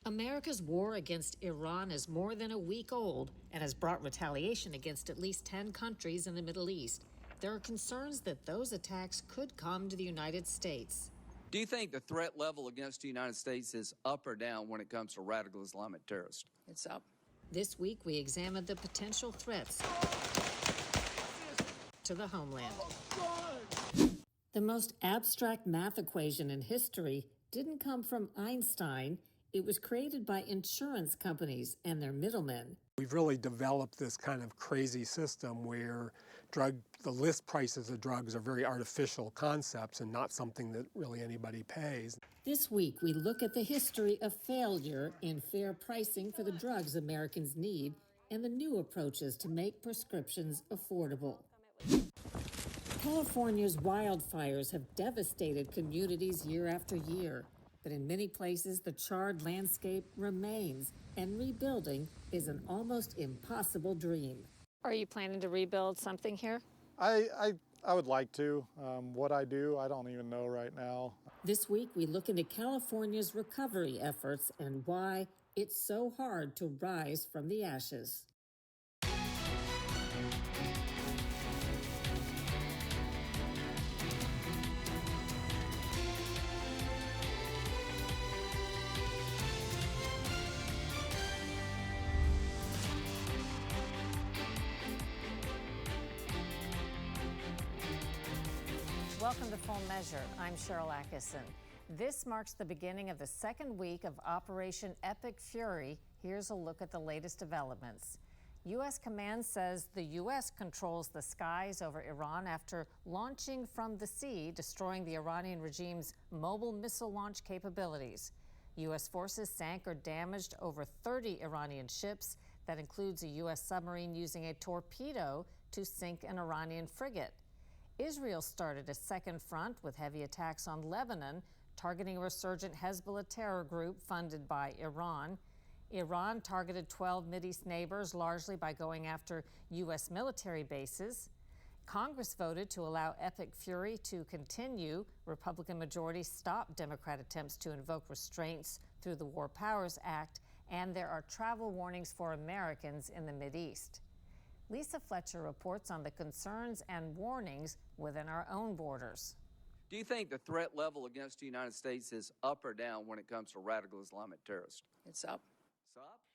America's war against Iran is more than a week old and has brought retaliation against at least 10 countries in the Middle East. There are concerns that those attacks could come to the United States. Do you think the threat level against the United States is up or down when it comes to radical Islamic terrorists? It's up. This week, we examined the potential threats to the homeland. The most abstract math equation in history didn't come from Einstein. It was created by insurance companies and their middlemen. We've really developed this kind of crazy system where the list prices of drugs are very artificial concepts and not something that really anybody pays. This week, we look at the history of failure in fair pricing for the drugs Americans need and the new approaches to make prescriptions affordable. California's wildfires have devastated communities year after year. But in many places, the charred landscape remains, and rebuilding is an almost impossible dream. Are you planning to rebuild something here? I would like to. What I do, I don't even know right now. This week, we look into California's recovery efforts and why it's so hard to rise from the ashes. Welcome to Full Measure. I'm Sharyl Attkisson. This marks the beginning of the second week of Operation Epic Fury. Here's a look at the latest developments. U.S. Command says the U.S. controls the skies over Iran after launching from the sea, destroying the Iranian regime's mobile missile launch capabilities. U.S. forces sank or damaged over 30 Iranian ships. That includes a U.S. submarine using a torpedo to sink an Iranian frigate. Israel started a second front with heavy attacks on Lebanon, targeting a resurgent Hezbollah terror group funded by Iran. Iran targeted 12 MidEast neighbors, largely by going after U.S. military bases. Congress voted to allow Epic Fury to continue. Republican majorities stopped Democrat attempts to invoke restraints through the War Powers Act, and there are travel warnings for Americans in the MidEast. Lisa Fletcher reports on the concerns and warnings within our own borders. Do you think the threat level against the United States is up or down when it comes to radical Islamic terrorists? It's up.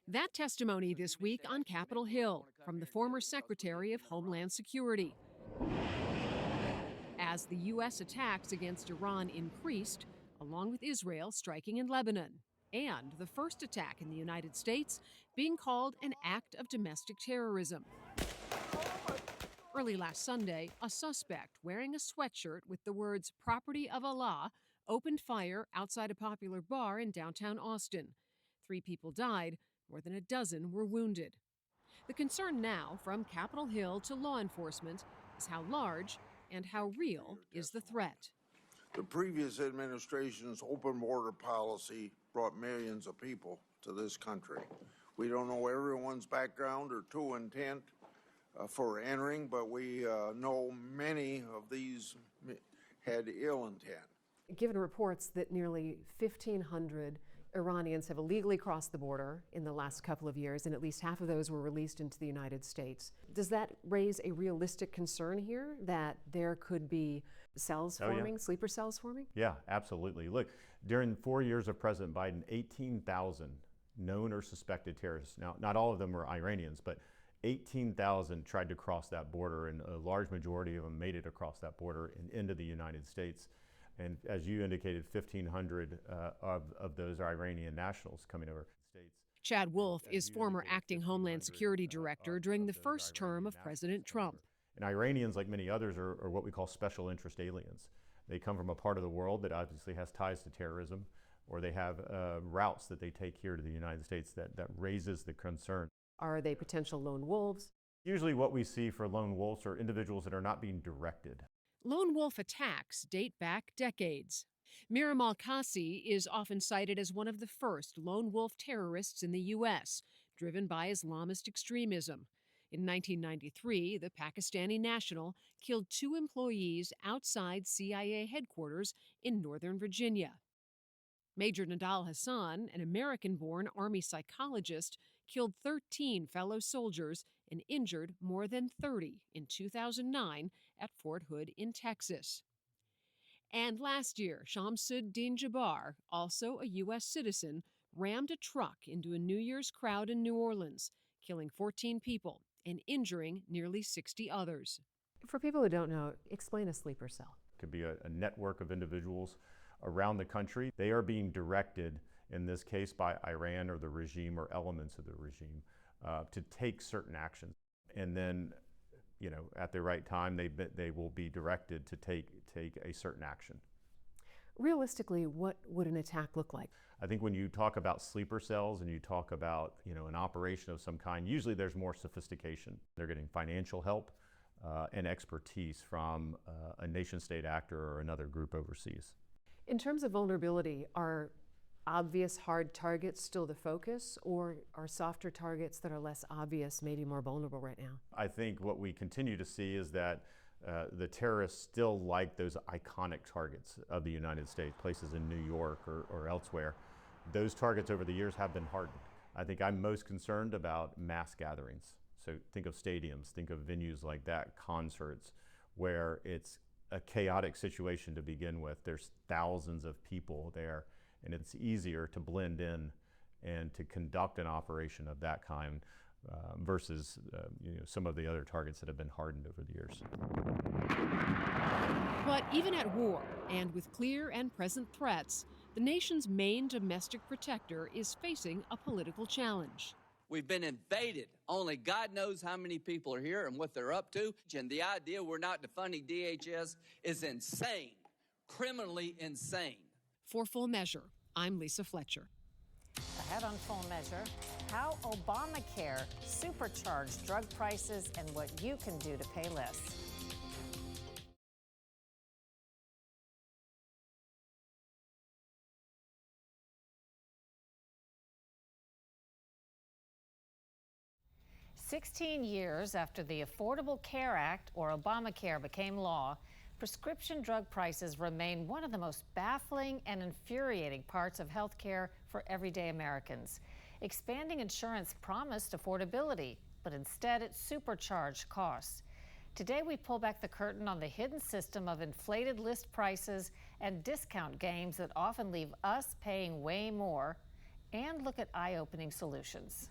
That testimony this week on Capitol Hill from the former Secretary of Homeland Security. As the U.S. attacks against Iran increased, along with Israel striking in Lebanon, and the first attack in the United States being called an act of domestic terrorism. Early last Sunday, a suspect wearing a sweatshirt with the words "Property of Allah" opened fire outside a popular bar in downtown Austin. 3 people died, more than a dozen were wounded. The concern now, from Capitol Hill to law enforcement, is how large and how real is the threat. The previous administration's open border policy brought millions of people to this country. We don't know everyone's background or true intent for entering, but we know many of these had ill intent. Given reports that nearly 1,500 Iranians have illegally crossed the border in the last couple of years, and at least half of those were released into the United States, does that raise a realistic concern here that there could be cells forming, sleeper cells forming? Yeah, absolutely. Look, during 4 years of President Biden, 18,000 known or suspected terrorists, now not all of them were Iranians, but 18,000 tried to cross that border, and a large majority of them made it across that border and into the United States. And as you indicated, 1,500 of those are Iranian nationals coming over to the States. Chad Wolf is former acting Homeland Security Director during the first term of President Trump. And Iranians, like many others, are what we call special interest aliens. They come from a part of the world that obviously has ties to terrorism, or they have routes that they take here to the United States that raises the concern. Are they potential lone wolves? Usually what we see for lone wolves are individuals that are not being directed. Lone wolf attacks date back decades. Murrow al-Qasi is often cited as one of the first lone wolf terrorists in the U.S., driven by Islamist extremism. In 1993, the Pakistani national killed 2 employees outside CIA headquarters in Northern Virginia. Major Nadal Hassan, an American-born Army psychologist, killed 13 fellow soldiers and injured more than 30 in 2009 at Fort Hood in Texas. And last year, Shamsuddin Jabbar, also a U.S. citizen, rammed a truck into a New Year's crowd in New Orleans, killing 14 people and injuring nearly 60 others. For people who don't know, explain a sleeper cell. It could be a network of individuals around the country. They are being directed, in this case by Iran or the regime or elements of the regime, to take certain actions. And then, at the right time, they will be directed to take a certain action. Realistically, what would an attack look like? I think when you talk about sleeper cells and you talk about, an operation of some kind, usually there's more sophistication. They're getting financial help and expertise from a nation-state actor or another group overseas. In terms of vulnerability, are obvious hard targets still the focus, or are softer targets that are less obvious maybe more vulnerable right now? I think what we continue to see is that the terrorists still like those iconic targets of the United States, places in New York or elsewhere. Those targets over the years have been hardened. I think I'm most concerned about mass gatherings. So think of stadiums, think of venues like that, concerts, where it's a chaotic situation to begin with. There's thousands of people there, and it's easier to blend in and to conduct an operation of that kind versus some of the other targets that have been hardened over the years. But even at war, and with clear and present threats, the nation's main domestic protector is facing a political challenge. We've been invaded. Only God knows how many people are here and what they're up to. And the idea we're not defunding DHS is insane, criminally insane. For Full Measure, I'm Lisa Fletcher. Ahead on Full Measure, how Obamacare supercharged drug prices and what you can do to pay less. "16 years after the Affordable Care Act, or Obamacare, became law, prescription drug prices remain one of the most baffling and infuriating parts of health care for everyday Americans. Expanding insurance promised affordability, but instead it supercharged costs. Today we pull back the curtain on the hidden system of inflated list prices and discount games that often leave us paying way more, and look at eye-opening solutions.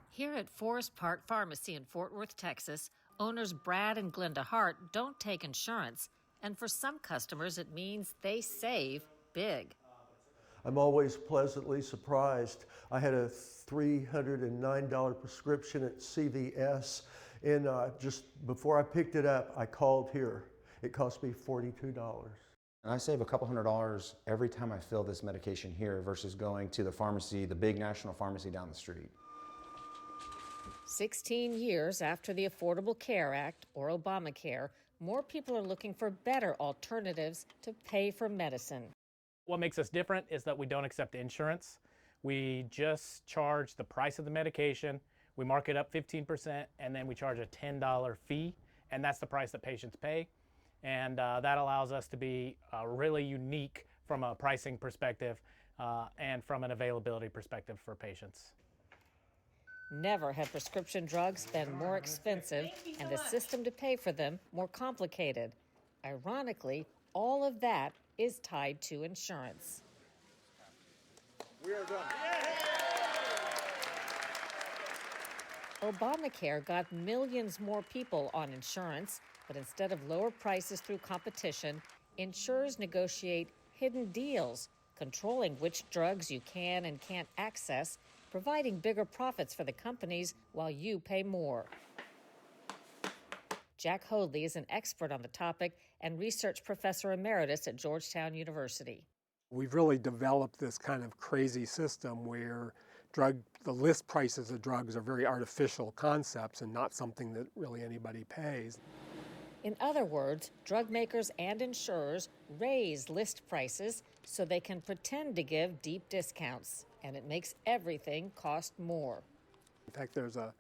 Here at Forest Park Pharmacy in Fort Worth, Texas, owners Brad and Glenda Hart don't take insurance, and for some customers it means they save big. I'm always pleasantly surprised. I had a $309 prescription at CVS, and just before I picked it up, I called here. It cost me $42. And I save a couple $100 every time I fill this medication here versus going to the pharmacy, the big national pharmacy down the street. 16 years after the Affordable Care Act, or Obamacare, more people are looking for better alternatives to pay for medicine. What makes us different is that we don't accept insurance. We just charge the price of the medication, we mark it up 15%, and then we charge a $10 fee, and that's the price that patients pay. And that allows us to be really unique from a pricing perspective and from an availability perspective for patients. Never have prescription drugs been more expensive and the system to pay for them more complicated. Ironically, all of that is tied to insurance. We are done. Obamacare got millions more people on insurance, but instead of lower prices through competition, insurers negotiate hidden deals, controlling which drugs you can and can't access, providing bigger profits for the companies while you pay more. Jack Hoadley is an expert on the topic and research professor emeritus at Georgetown University. We've really developed this kind of crazy system where the list prices of drugs are very artificial concepts and not something that really anybody pays. In other words, drug makers and insurers raise list prices so they can pretend to give deep discounts, and it makes everything cost more. In fact, there's a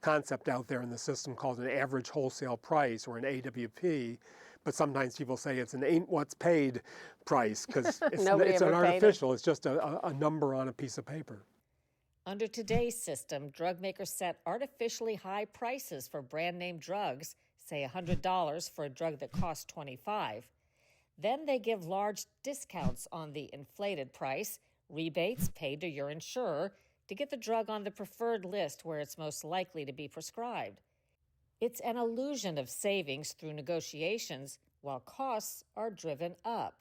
concept out there in the system called an average wholesale price, or an AWP, But sometimes people say it's an ain't what's paid price because it's Nobody an ever paid it. artificial. It's just a number on a piece of paper. Under today's system, drug makers set artificially high prices for brand name drugs, say $100 for a drug that costs $25. Then they give large discounts on the inflated price, rebates paid to your insurer, to get the drug on the preferred list where it's most likely to be prescribed. It's an illusion of savings through negotiations while costs are driven up.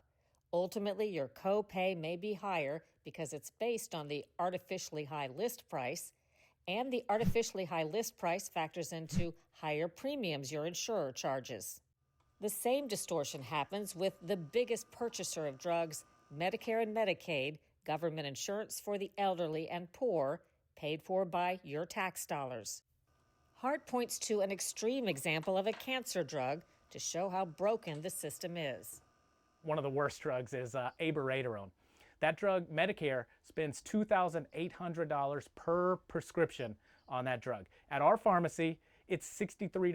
Ultimately, your co-pay may be higher because it's based on the artificially high list price, and the artificially high list price factors into higher premiums your insurer charges. The same distortion happens with the biggest purchaser of drugs, Medicare and Medicaid, government insurance for the elderly and poor, paid for by your tax dollars. Hart points to an extreme example of a cancer drug to show how broken the system is. One of the worst drugs is abiraterone. That drug, Medicare, spends $2,800 per prescription on that drug. At our pharmacy, it's $63.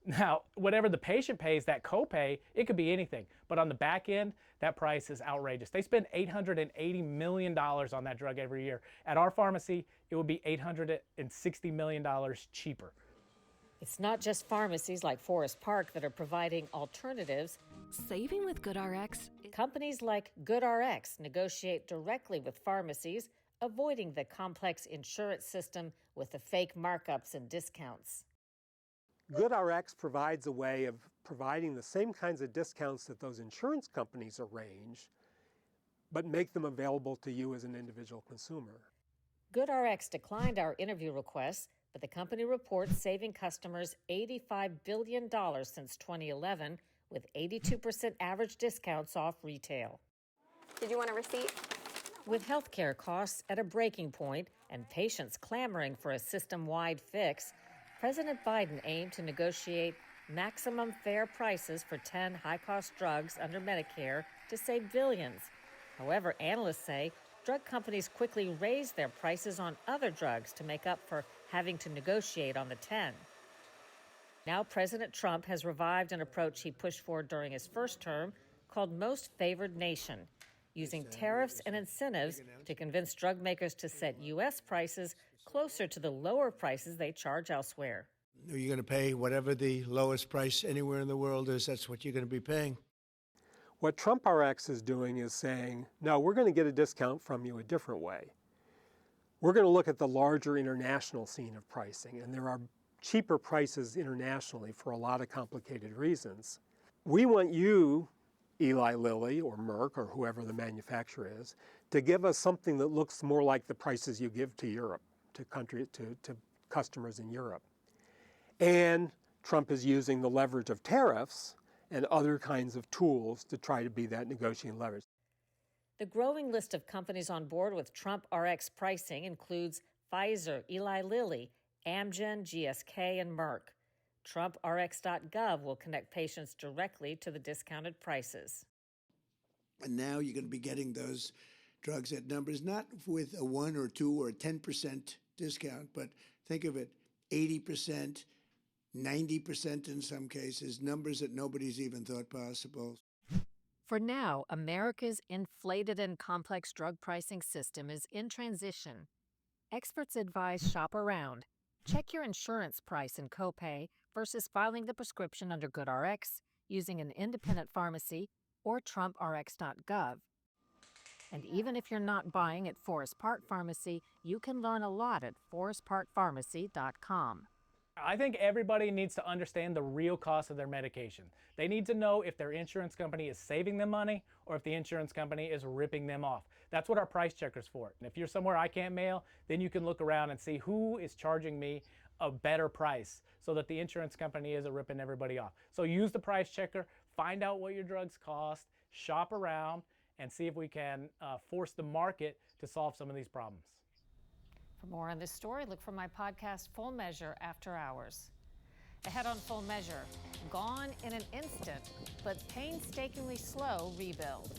Now, whatever the patient pays, that copay, it could be anything. But on the back end, that price is outrageous. They spend $880 million on that drug every year. At our pharmacy, it would be $860 million cheaper. It's not just pharmacies like Forest Park that are providing alternatives. Saving with GoodRx. Companies like GoodRx negotiate directly with pharmacies, avoiding the complex insurance system with the fake markups and discounts. GoodRx provides a way of providing the same kinds of discounts that those insurance companies arrange, but make them available to you as an individual consumer. GoodRx declined our interview requests, but the company reports saving customers $85 billion since 2011, with 82% average discounts off retail. Did you want a receipt? With healthcare costs at a breaking point and patients clamoring for a system-wide fix, President Biden aimed to negotiate maximum fair prices for 10 high-cost drugs under Medicare to save billions. However, analysts say drug companies quickly raised their prices on other drugs to make up for having to negotiate on the 10. Now President Trump has revived an approach he pushed for during his first term called Most Favored Nation, using tariffs and incentives to convince drug makers to set U.S. prices closer to the lower prices they charge elsewhere. You're going to pay whatever the lowest price anywhere in the world is, that's what you're going to be paying. What Trump RX is doing is saying, no, we're going to get a discount from you a different way. We're going to look at the larger international scene of pricing, and there are cheaper prices internationally for a lot of complicated reasons. We want you, Eli Lilly or Merck or whoever the manufacturer is, to give us something that looks more like the prices you give to Europe, to customers in Europe. And Trump is using the leverage of tariffs and other kinds of tools to try to be that negotiating leverage. The growing list of companies on board with Trump RX pricing includes Pfizer, Eli Lilly, Amgen, GSK, and Merck. TrumpRx.gov will connect patients directly to the discounted prices. And now you're going to be getting those drugs at numbers, not with a 1 or 2 or 10% discount, but think of it, 80%, 90% in some cases, numbers that nobody's even thought possible. For now, America's inflated and complex drug pricing system is in transition. Experts advise shop around. Check your insurance price and copay versus filing the prescription under GoodRx, using an independent pharmacy, or TrumpRx.gov. And even if you're not buying at Forest Park Pharmacy, you can learn a lot at forestparkpharmacy.com. I think everybody needs to understand the real cost of their medication. They need to know if their insurance company is saving them money or if the insurance company is ripping them off. That's what our price checker's for. And if you're somewhere I can't mail, then you can look around and see who is charging me a better price so that the insurance company isn't ripping everybody off. So use the price checker, find out what your drugs cost, shop around, and see if we can force the market to solve some of these problems. For more on this story, look for my podcast, Full Measure, After Hours. Ahead on Full Measure, gone in an instant, but painstakingly slow rebuild.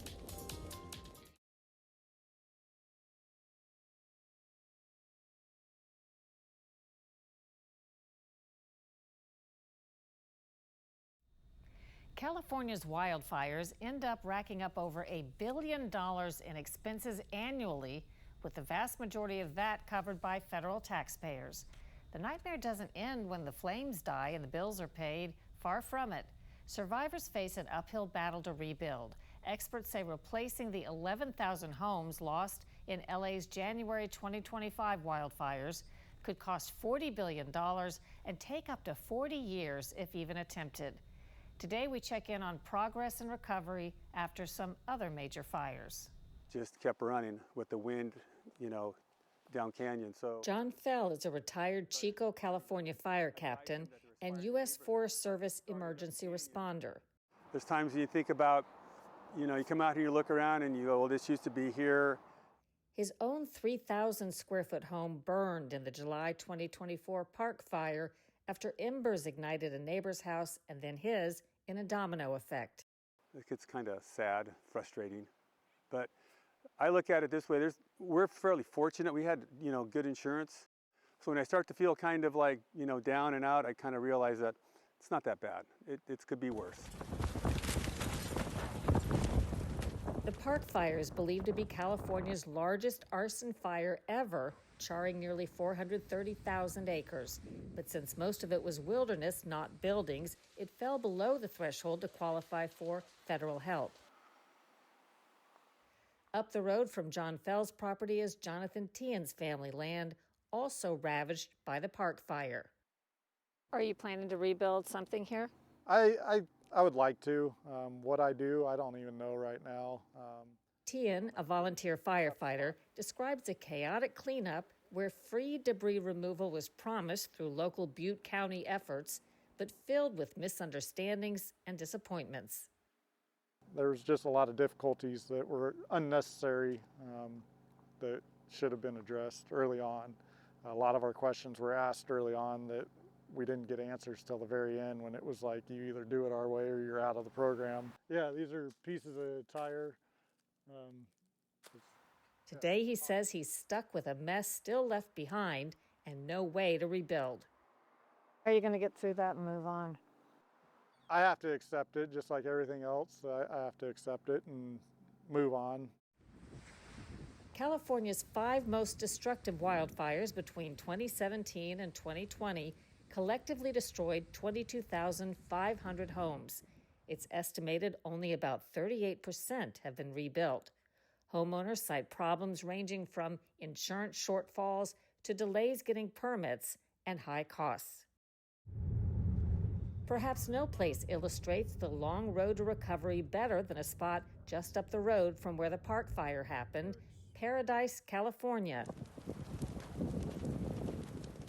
California's wildfires end up racking up over $1 billion in expenses annually, with the vast majority of that covered by federal taxpayers. The nightmare doesn't end when the flames die and the bills are paid. Far from it. Survivors face an uphill battle to rebuild. Experts say replacing the 11,000 homes lost in LA's January 2025 wildfires could cost $40 billion and take up to 40 years if even attempted. Today we check in on progress and recovery after some other major fires. Just kept running with the wind, down canyon. So John Fell is a retired Chico, California fire captain and U.S. Forest Service emergency responder. There's times you think about, you come out here, you look around and you go, well, this used to be here. His own 3,000 square foot home burned in the July 2024 park fire after embers ignited a neighbor's house and then his in a domino effect. It's kind of sad, frustrating, but I look at it this way. We're fairly fortunate. We had, good insurance. So when I start to feel kind of like, down and out, I kind of realize that it's not that bad. It could be worse. The park fire is believed to be California's largest arson fire ever, charring nearly 430,000 acres. But since most of it was wilderness, not buildings, it fell below the threshold to qualify for federal help. Up the road from John Fell's property is Jonathan Tien's family land, also ravaged by the park fire. Are you planning to rebuild something here? I would like to. What I do, I don't even know right now. Tien, a volunteer firefighter, describes a chaotic cleanup where free debris removal was promised through local Butte County efforts, but filled with misunderstandings and disappointments. There was just a lot of difficulties that were unnecessary that should have been addressed early on. A lot of our questions were asked early on that we didn't get answers till the very end, when it was like, you either do it our way or you're out of the program. Yeah, these are pieces of tire. Today he says he's stuck with a mess still left behind and no way to rebuild. How are you going to get through that and move on? I have to accept it, just like everything else. I have to accept it and move on. California's 5 most destructive wildfires between 2017 and 2020 collectively destroyed 22,500 homes. It's estimated only about 38% have been rebuilt. Homeowners cite problems ranging from insurance shortfalls to delays getting permits and high costs. Perhaps no place illustrates the long road to recovery better than a spot just up the road from where the park fire happened, Paradise, California.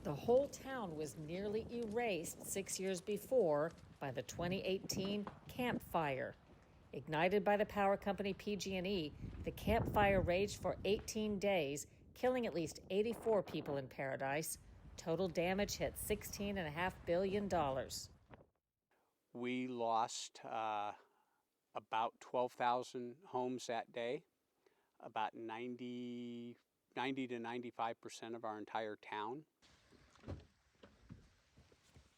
The whole town was nearly erased 6 years before by the 2018 Camp Fire. Ignited by the power company PG&E, the Camp Fire raged for 18 days, killing at least 84 people in Paradise. Total damage hit $16.5 billion. We lost about 12,000 homes that day, about 90 to 95% of our entire town.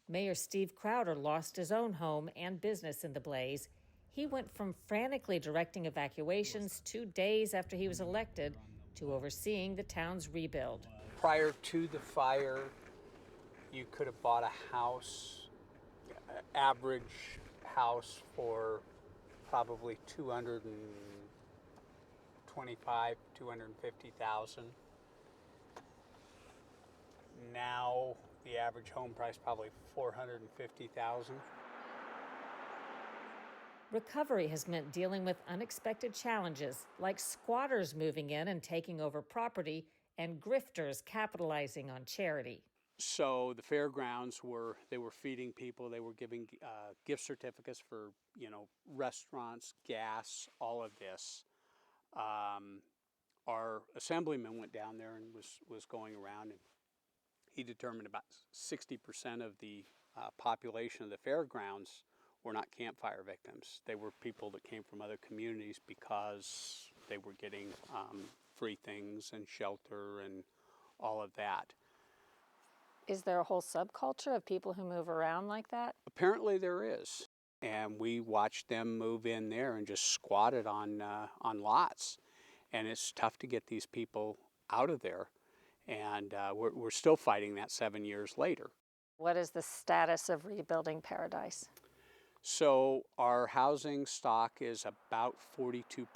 Mayor Steve Crowder lost his own home and business in the blaze. He went from frantically directing evacuations 2 days after he was elected to overseeing the town's rebuild. Prior to the fire, you could have bought a house, average house, for probably $225,000, $250,000. Now the average home price probably $450,000. Recovery has meant dealing with unexpected challenges like squatters moving in and taking over property and grifters capitalizing on charity. So the fairgrounds were feeding people. They were giving gift certificates for, restaurants, gas, all of this. Our assemblyman went down there and was going around, and he determined about 60% of the population of the fairgrounds were not campfire victims. They were people that came from other communities because they were getting free things and shelter and all of that. Is there a whole subculture of people who move around like that? Apparently there is. And we watched them move in there and just squatted on lots. And it's tough to get these people out of there. And we're still fighting that 7 years later. What is the status of rebuilding Paradise? So our housing stock is about 42%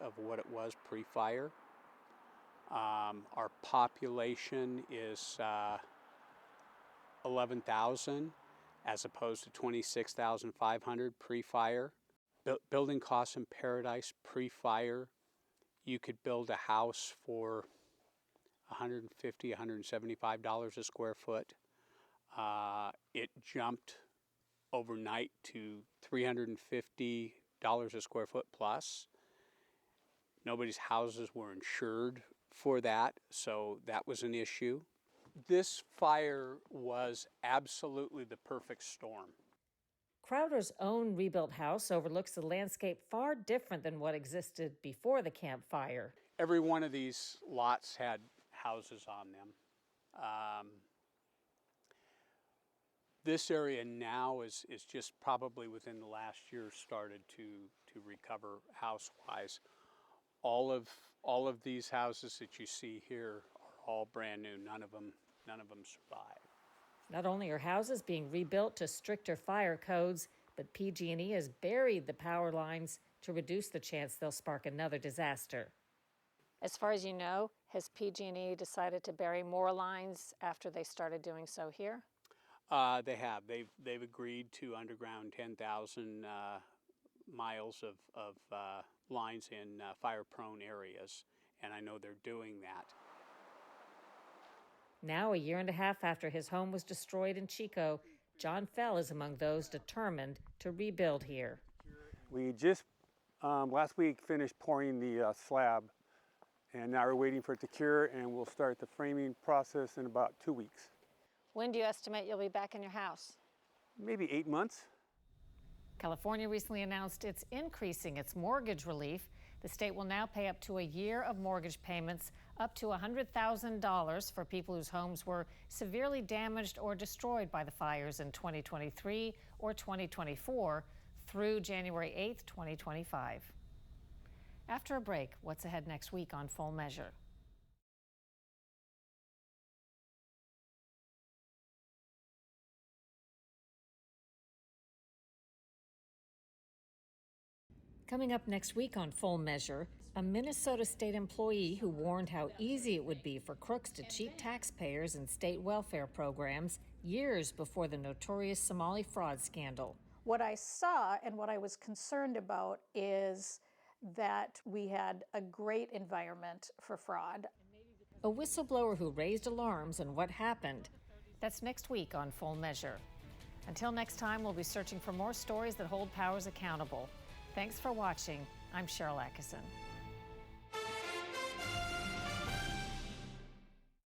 of what it was pre-fire. Our population is 11,000 as opposed to 26,500 pre-fire. Building costs in Paradise pre-fire, you could build a house for $150, $175 a square foot. It jumped overnight to $350 a square foot plus. Nobody's houses were insured for that, so that was an issue. This fire was absolutely the perfect storm. Crowder's own rebuilt house overlooks a landscape far different than what existed before the Camp Fire. Every one of these lots had houses on them. This area now is just probably within the last year started to recover house-wise. All of these houses that you see here are all brand new. None of them survived. Not only are houses being rebuilt to stricter fire codes, but PG&E has buried the power lines to reduce the chance they'll spark another disaster. As far as you know, has PG&E decided to bury more lines after they started doing so here? They have. They've agreed to underground 10,000 miles of lines in fire-prone areas, and I know they're doing that. Now, a year and a half after his home was destroyed in Chico, John Fell is among those determined to rebuild here. We just last week finished pouring the slab, and now we're waiting for it to cure, and we'll start the framing process in about 2 weeks. When do you estimate you'll be back in your house? Maybe 8 months. California recently announced it's increasing its mortgage relief. The state will now pay up to a year of mortgage payments, up to $100,000 for people whose homes were severely damaged or destroyed by the fires in 2023 or 2024 through January 8th, 2025. After a break, what's ahead next week on Full Measure? Coming up next week on Full Measure, a Minnesota state employee who warned how easy it would be for crooks to cheat taxpayers in state welfare programs years before the notorious Somali fraud scandal. What I saw and what I was concerned about is that we had a great environment for fraud. A whistleblower who raised alarms and what happened. That's next week on Full Measure. Until next time, we'll be searching for more stories that hold powers accountable. Thanks for watching. I'm Sharyl Attkisson.